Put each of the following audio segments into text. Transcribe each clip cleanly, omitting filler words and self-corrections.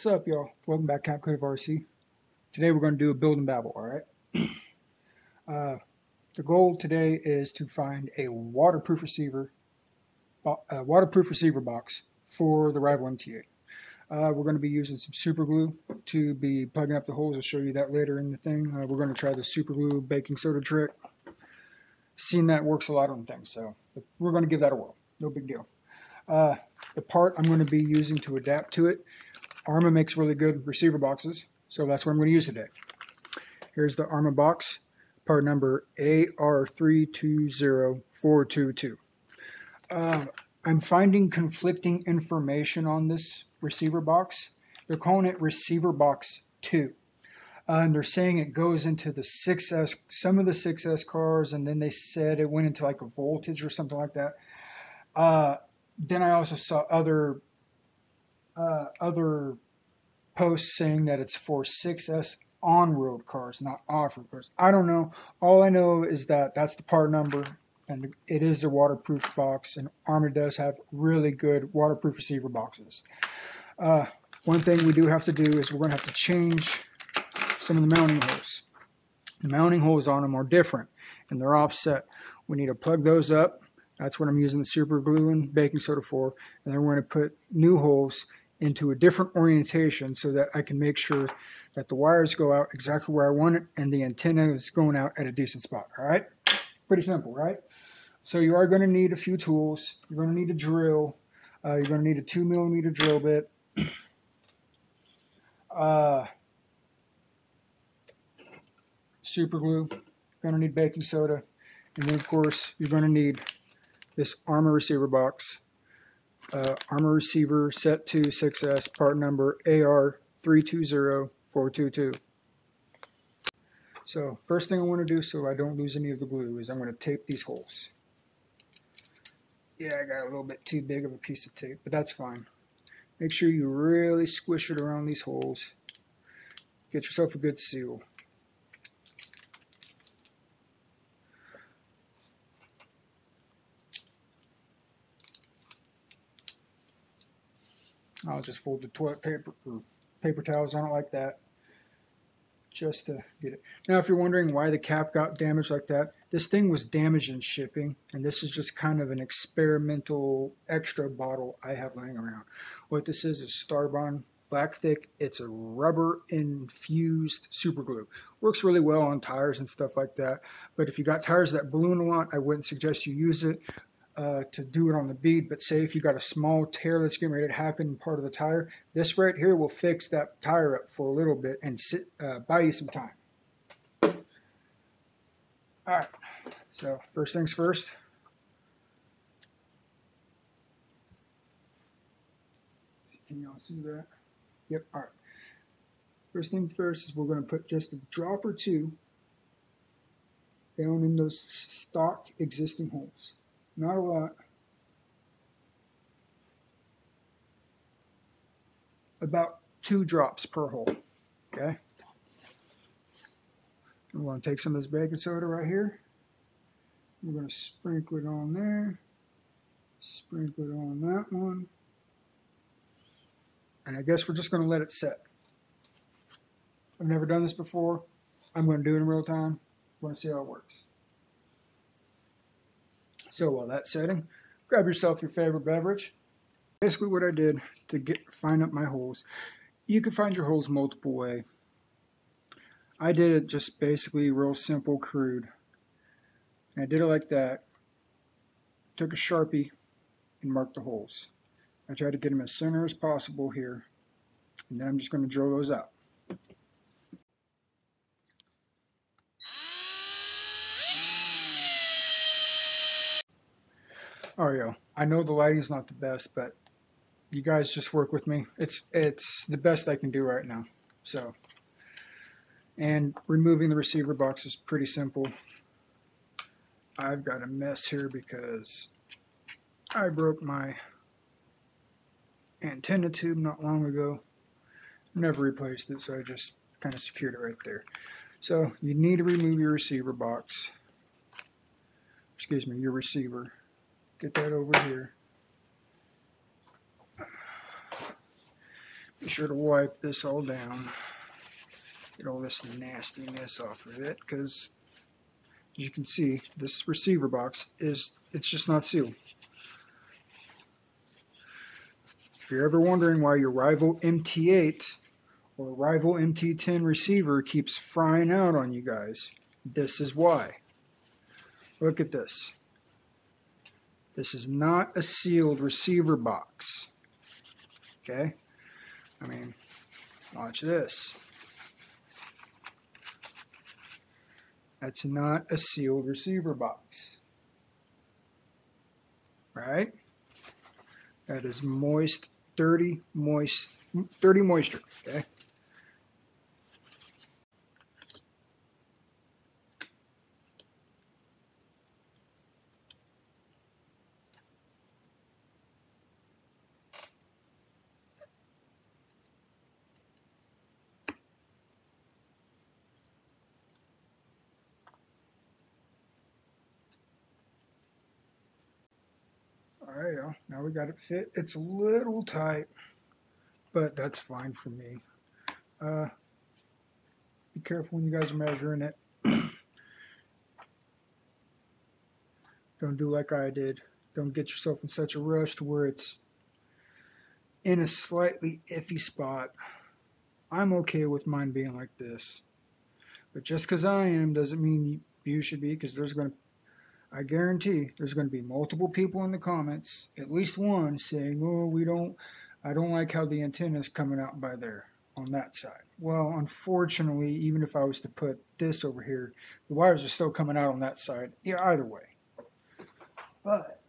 What's up, y'all? Welcome back to Camp Code of RC. Today we're going to do a build and babble, alright? The goal today is to find a waterproof receiver box for the Rival MT8. We're going to be using some super glue to be plugging up the holes. I'll show you that later in the thing. We're going to try the super glue baking soda trick. Seen that works a lot on things, so we're going to give that a whirl. No big deal. The part I'm going to be using to adapt to it, Arrma makes really good receiver boxes, so that's what I'm going to use today. Here's the Arrma box, part number AR320422. I'm finding conflicting information on this receiver box. They're calling it receiver box 2. And they're saying it goes into the 6S, some of the 6S cars, and then they said it went into like a voltage or something like that. Then I also saw other posts saying that it's for 6S on-road cars, not off-road cars. I don't know. All I know is that that's the part number, and it is a waterproof box, and Arrma does have really good waterproof receiver boxes. One thing we do have to do is we're going to have to change some of the mounting holes. The mounting holes on them are different, and they're offset. We need to plug those up. That's what I'm using the super glue and baking soda for. And then we're going to put new holes into a different orientation so that I can make sure that the wires go out exactly where I want it and the antenna is going out at a decent spot. All right? Pretty simple, right? So you are going to need a few tools. You're going to need a drill. You're going to need a 2mm drill bit. Super glue. You're going to need baking soda. And then, of course, you're going to need this Arrma receiver box. Arrma receiver set to 6S, part number AR320422. So first thing I want to do so I don't lose any of the glue is I'm going to tape these holes. Yeah, I got a little bit too big of a piece of tape, but that's fine. Make sure you really squish it around these holes. Get yourself a good seal. I'll just fold the toilet paper or paper towels on it like that just to get it. Now, if you're wondering why the cap got damaged like that, this thing was damaged in shipping, and this is just kind of an experimental extra bottle I have laying around. What this is Starbond Black Thick. It's a rubber infused super glue. Works really well on tires and stuff like that, but if you got tires that balloon a lot, I wouldn't suggest you use it to do it on the bead. But say if you got a small tear that's getting ready to happen in part of the tire, this right here will fix that tire up for a little bit and buy you some time. Alright, so first things first. Can y'all see that? Yep, alright. First thing first is we're going to put just a drop or two down in those stock existing holes. Not a lot. About 2 drops per hole. Okay. I'm going to take some of this baking soda right here. We're going to sprinkle it on there. Sprinkle it on that one. And I guess we're just going to let it set. I've never done this before. I'm going to do it in real time. I want to see how it works. So while that's setting, grab yourself your favorite beverage. Basically what I did to find up my holes, you can find your holes multiple ways. I did it just basically real simple, crude. And I did it like that. Took a Sharpie and marked the holes. I tried to get them as center as possible here. And then I'm just going to drill those out. Alright, yo, I know the lighting's not the best, but you guys just work with me. It's the best I can do right now. So, and removing the receiver box is pretty simple. I've got a mess here because I broke my antenna tube not long ago. Never replaced it, so I just kind of secured it right there. So you need to remove your receiver box. Excuse me, your receiver. Get that over here. Be sure to wipe this all down. Get all this nastiness off of it, because as you can see, this receiver box it's just not sealed. If you're ever wondering why your Rival MT8 or Rival MT10 receiver keeps frying out on you guys, this is why. Look at this. This is not a sealed receiver box. Okay? I mean, watch this. That's not a sealed receiver box. Right? That is moist, dirty moisture. Okay? Alright, y'all. Now we got it fit. It's a little tight, but that's fine for me. Be careful when you guys are measuring it. Don't do like I did. Don't get yourself in such a rush to where it's in a slightly iffy spot. I'm okay with mine being like this. But just because I am doesn't mean you should be, because I guarantee there's going to be multiple people in the comments, at least one, saying, oh, I don't like how the antenna is coming out by there on that side. Well, unfortunately, even if I was to put this over here, the wires are still coming out on that side. Yeah, either way. But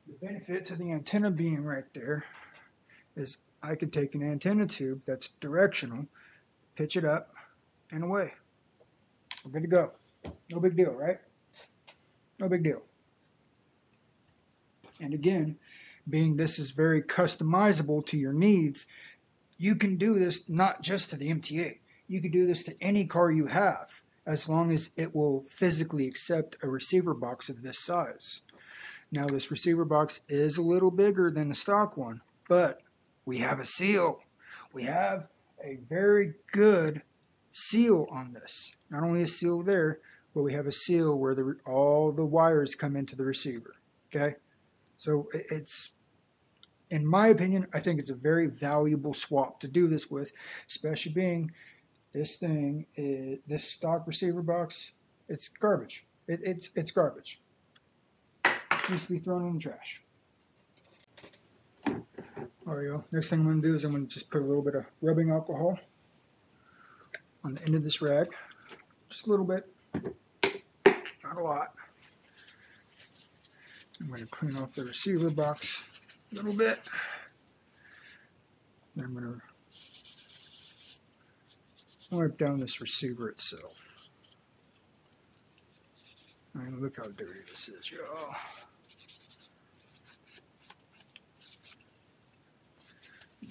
the benefit to the antenna being right there is I could take an antenna tube that's directional, pitch it up, and away. We're good to go. No big deal, right? No big deal. And again, being this is very customizable to your needs, you can do this not just to the MT8. You can do this to any car you have, as long as it will physically accept a receiver box of this size. Now, this receiver box is a little bigger than the stock one, but we have a seal. We have a very good seal on this. Not only a seal there, but we have a seal where all the wires come into the receiver. Okay? So it's, in my opinion, I think it's a very valuable swap to do this with, especially being this thing, this stock receiver box, it's garbage. It's garbage. It needs to be thrown in the trash. Alright, y'all. Next thing I'm going to do is I'm going to just put a little bit of rubbing alcohol on the end of this rag. Just a little bit. Not a lot. I'm going to clean off the receiver box a little bit. Then I'm going to wipe down this receiver itself. I mean, look how dirty this is, y'all.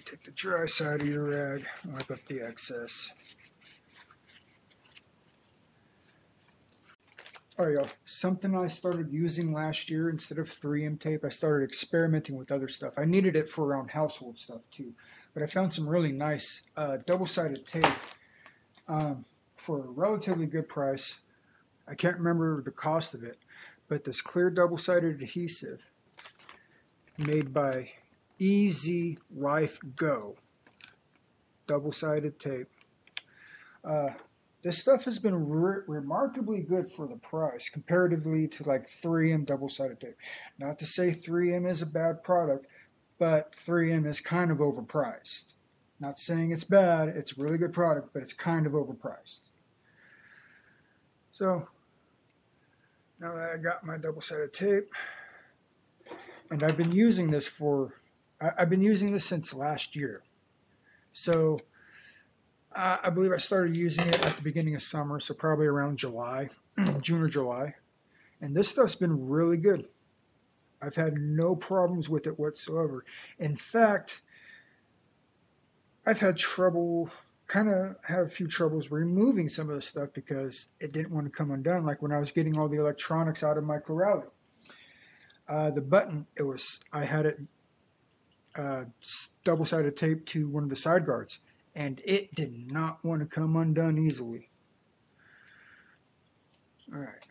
Take the dry side of your rag, wipe up the excess. Alright, y'all, something I started using last year instead of 3M tape, I started experimenting with other stuff. I needed it for around household stuff too, but I found some really nice double-sided tape for a relatively good price. I can't remember the cost of it, but this clear double-sided adhesive made by Easy Life Go double-sided tape. This stuff has been remarkably good for the price comparatively to like 3M double-sided tape. Not to say 3M is a bad product, but 3M is kind of overpriced. Not saying it's bad, it's a really good product, but it's kind of overpriced. So now that I got my double-sided tape, and I've been using this since last year. So I believe I started using it at the beginning of summer, so probably around July, June or July. And this stuff's been really good. I've had no problems with it whatsoever. In fact, I've had trouble, kind of had a few troubles removing some of the stuff because it didn't want to come undone, like when I was getting all the electronics out of my Corrali. The button, I had it double-sided tape to one of the side guards, and it did not want to come undone easily. Alright,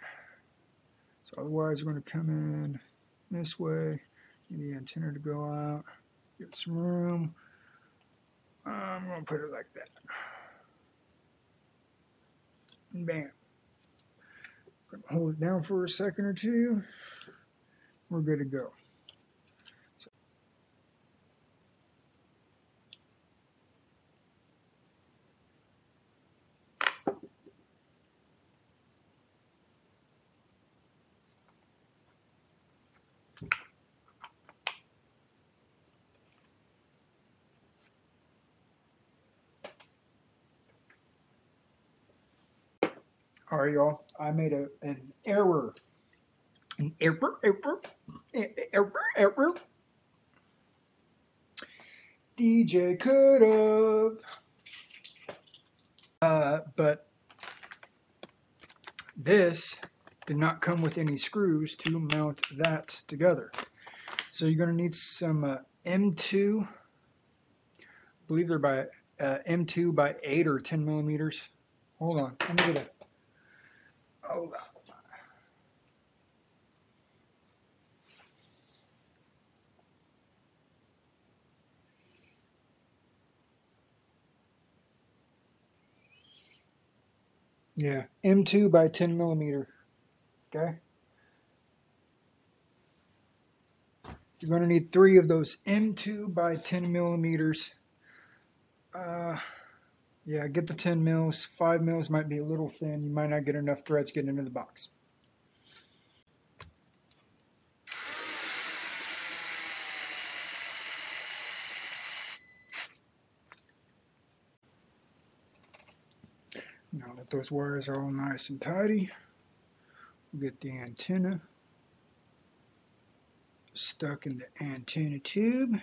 so all the wires are going to come in this way, get the antenna to go out, get some room. I'm going to put it like that. And bam. Gonna hold it down for a second or two. We're good to go. Alright, y'all. I made an error. An error. DJ could have. But this did not come with any screws to mount that together. So you're going to need some M2. I believe they're by M2 by 8 or 10 millimeters. Hold on. Let me get it. Hold on. Yeah, M2 by 10 millimeter. Okay. You're going to need 3 of those M2 by 10 millimeters. Yeah, get the 10 mils. 5 mils might be a little thin. You might not get enough threads getting into the box. Now that those wires are all nice and tidy, we'll get the antenna stuck in the antenna tube.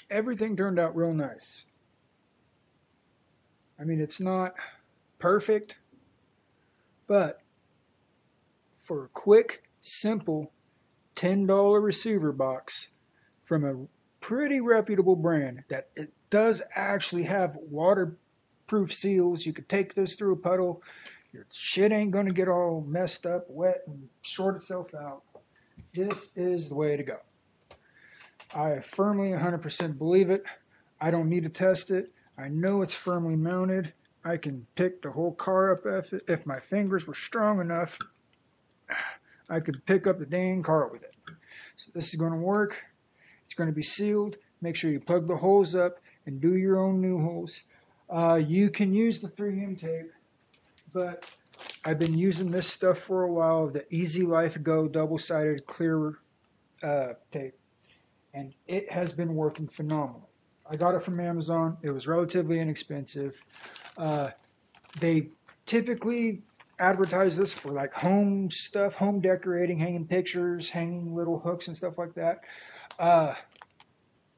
Everything turned out real nice. I mean, it's not perfect, but for a quick, simple $10 receiver box from a pretty reputable brand that it does actually have waterproof seals. You could take this through a puddle. Your shit ain't going to get all messed up, wet, and short itself out. This is the way to go. I firmly 100% believe it. I don't need to test it. I know it's firmly mounted. I can pick the whole car up if my fingers were strong enough. I could pick up the dang car with it. So this is going to work. It's going to be sealed. Make sure you plug the holes up and do your own new holes. You can use the 3M tape, but I've been using this stuff for a while, the Easy Life Go double-sided clear tape, and it has been working phenomenal. I got it from Amazon. It was relatively inexpensive. They typically advertise this for like home stuff, home decorating, hanging pictures, hanging little hooks and stuff like that.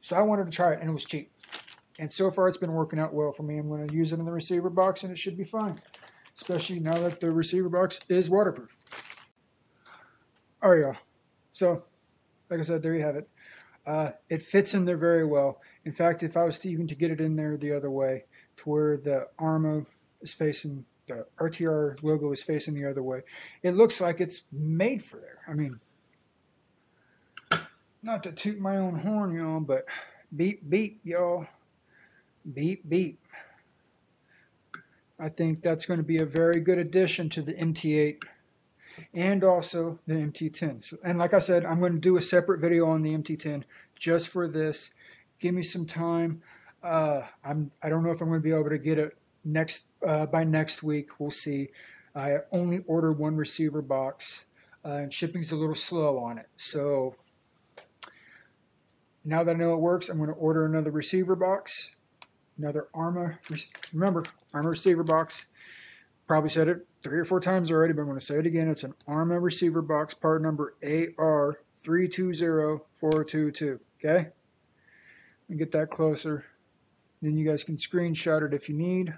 So I wanted to try it, and it was cheap. And so far it's been working out well for me. I'm going to use it in the receiver box, and it should be fine, especially now that the receiver box is waterproof. All right, y'all. So, like I said, there you have it. It fits in there very well. In fact, if I was to even to get it in there the other way, to where the Arrma is facing, the RTR logo is facing the other way, it looks like it's made for there. I mean, not to toot my own horn, y'all, but beep, beep, y'all. Beep, beep. I think that's going to be a very good addition to the MT8 and also the MT10. So, and like I said, I'm going to do a separate video on the MT10 just for this. Give me some time. I don't know if I'm going to be able to get it by next week. We'll see. I only ordered one receiver box, and shipping's a little slow on it. So now that I know it works, I'm going to order another receiver box, another Arrma. Remember, Arrma receiver box. Probably said it 3 or 4 times already, but I'm going to say it again. It's an Arrma receiver box, part number AR320422. Okay? Let me get that closer. Then you guys can screenshot it if you need.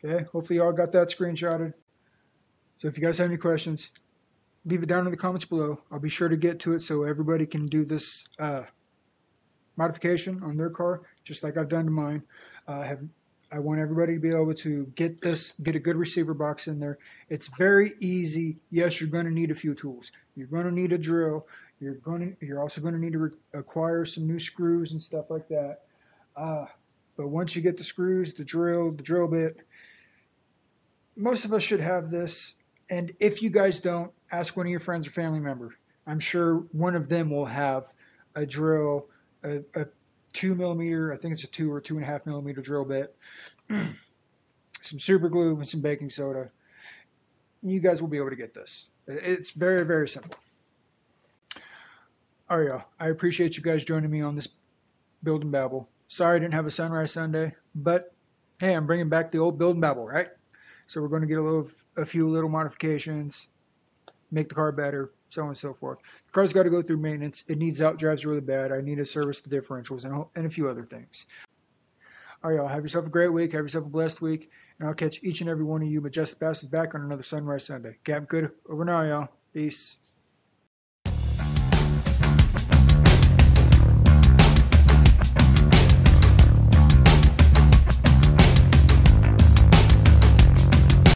Okay, hopefully y'all got that screenshotted. So if you guys have any questions, leave it down in the comments below. I'll be sure to get to it so everybody can do this modification on their car, just like I've done to mine. I want everybody to be able to get a good receiver box in there. It's very easy. Yes, you're going to need a few tools. You're going to need a drill. You're also going to need to acquire some new screws and stuff like that. But once you get the screws, the drill bit, most of us should have this. And if you guys don't, ask one of your friends or family members. I'm sure one of them will have a drill, a 2mm, I think it's a 2 or 2.5 millimeter drill bit, some super glue and some baking soda. You guys will be able to get this. It's very, very simple. All right, y'all. I appreciate you guys joining me on this Build and Babble. Sorry I didn't have a Sunrise Sunday, but hey, I'm bringing back the old Build and Babble, right? So we're going to get a few little modifications, make the car better, so on and so forth. The car's got to go through maintenance. It needs out drives really bad. I need to service the differentials and a few other things. All right, y'all. Have yourself a great week. Have yourself a blessed week. And I'll catch each and every one of you majestic bastards back on another Sunrise Sunday. Cap good over now, y'all. Peace.